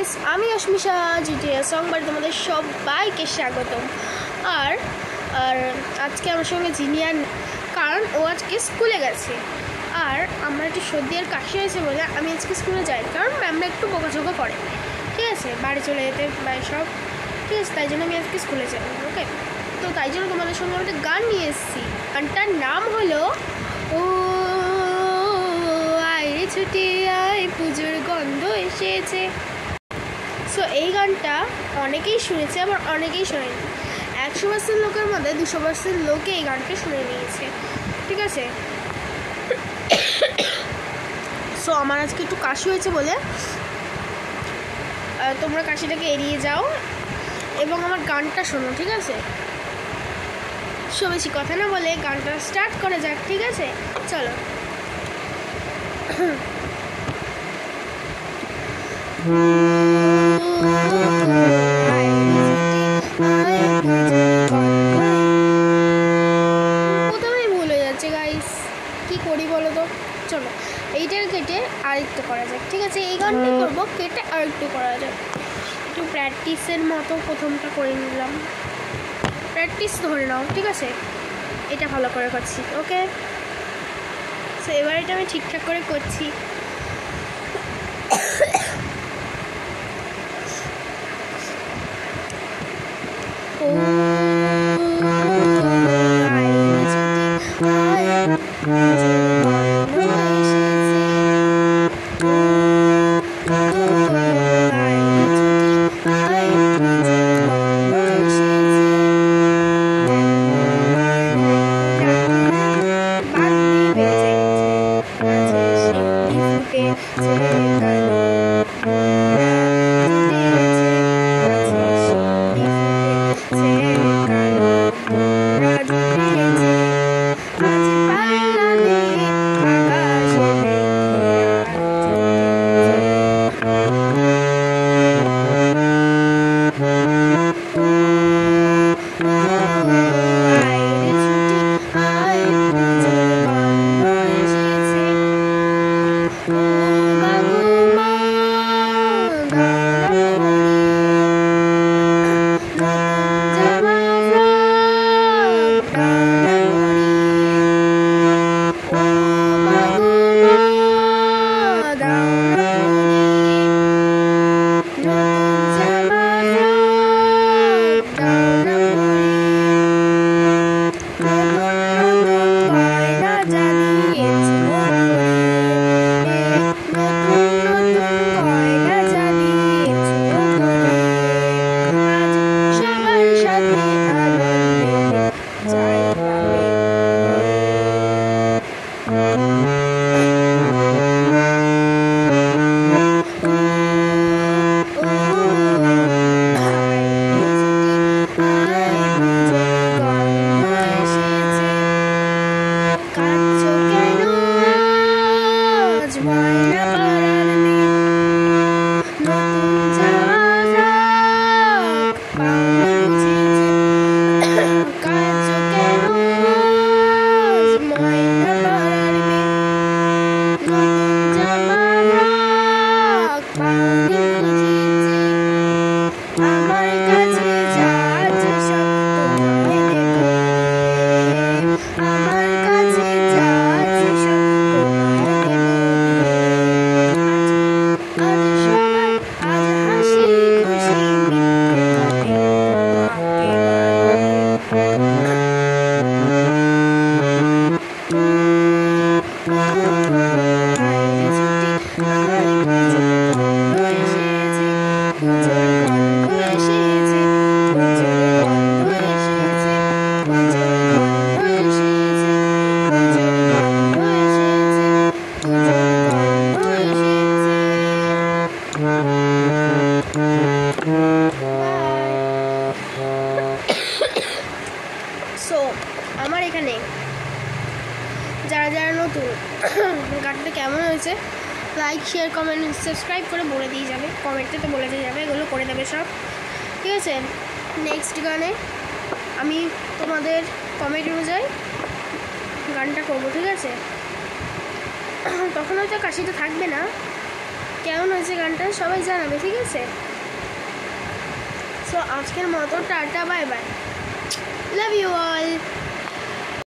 Guys, আমি অস্মিশা GTA সংবাদ তোমাদের সবাইকে স্বাগতম। আর আর আজকে আমার সঙ্গে জিনিয়ার, কারণ ও আজকে স্কুলে গেছে। আর আমার একটু সর্দি আর কাশি হয়েছে বলে আমি আজকে স্কুলে যাই, কারণ ম্যামরা একটু বকাঝকা করে, ঠিক আছে, বাড়ি চলে যেতে বা সব, ঠিক আছে, তাই জন্য আমি আজকে স্কুলে যাই। ওকে, তো তাই জন্য তোমাদের সঙ্গে আমি একটা গান নিয়ে এসেছি। গানটার নাম হলো ও আয় ছুটি আয়, পুজোর গন্ধ এসেছে। সো এই গানটা অনেকেই শুনেছে, আবার অনেকেই শোনেনি। 100% লোকের মধ্যে 200% লোকে এই গানটা শুনে নিয়েছে, ঠিক আছে। সো আমার আজকে একটু কাশি হয়েছে বলে তোমরা কাশিটাকে এড়িয়ে যাও এবং আমার গানটা শোনো, ঠিক আছে। সো বেশি কথা না বলে গানটা স্টার্ট করা যাক, ঠিক আছে, চলো। প্রথমেই ভুল হয়ে যাচ্ছে গাইস, কি করি বলো তো। চলো এইটার কেটে আরেকটু করা যাক, ঠিক আছে। এই গানটা করবো, কেটে আরেকটু করা যাক। একটু প্র্যাকটিসের মতো প্রথমটা করে নিলাম, প্র্যাকটিস ধরে নাও, ঠিক আছে। এটা ভালো করে করছি, ওকে। সো এবার এটা আমি ঠিকঠাক করে করছি। সো আমার এখানে যারা যারা নতুন, গানটা কেমন হয়েছে লাইক শেয়ার কমেন্ট সাবস্ক্রাইব করে বলে দিয়ে যাবে, কমেন্টে তো বলে দিয়ে যাবে, এগুলো করে দেবে সব, ঠিক আছে। নেক্সট গানে আমি তোমাদের কমেন্ট অনুযায়ী গানটা করবো, ঠিক আছে। তখন হয়তো কাশিটা থাকবে না, কেমন হয়েছে গানটা সবাই জানাবে, ঠিক আছে? সো আজকের মতো tata, bye bye, love you all.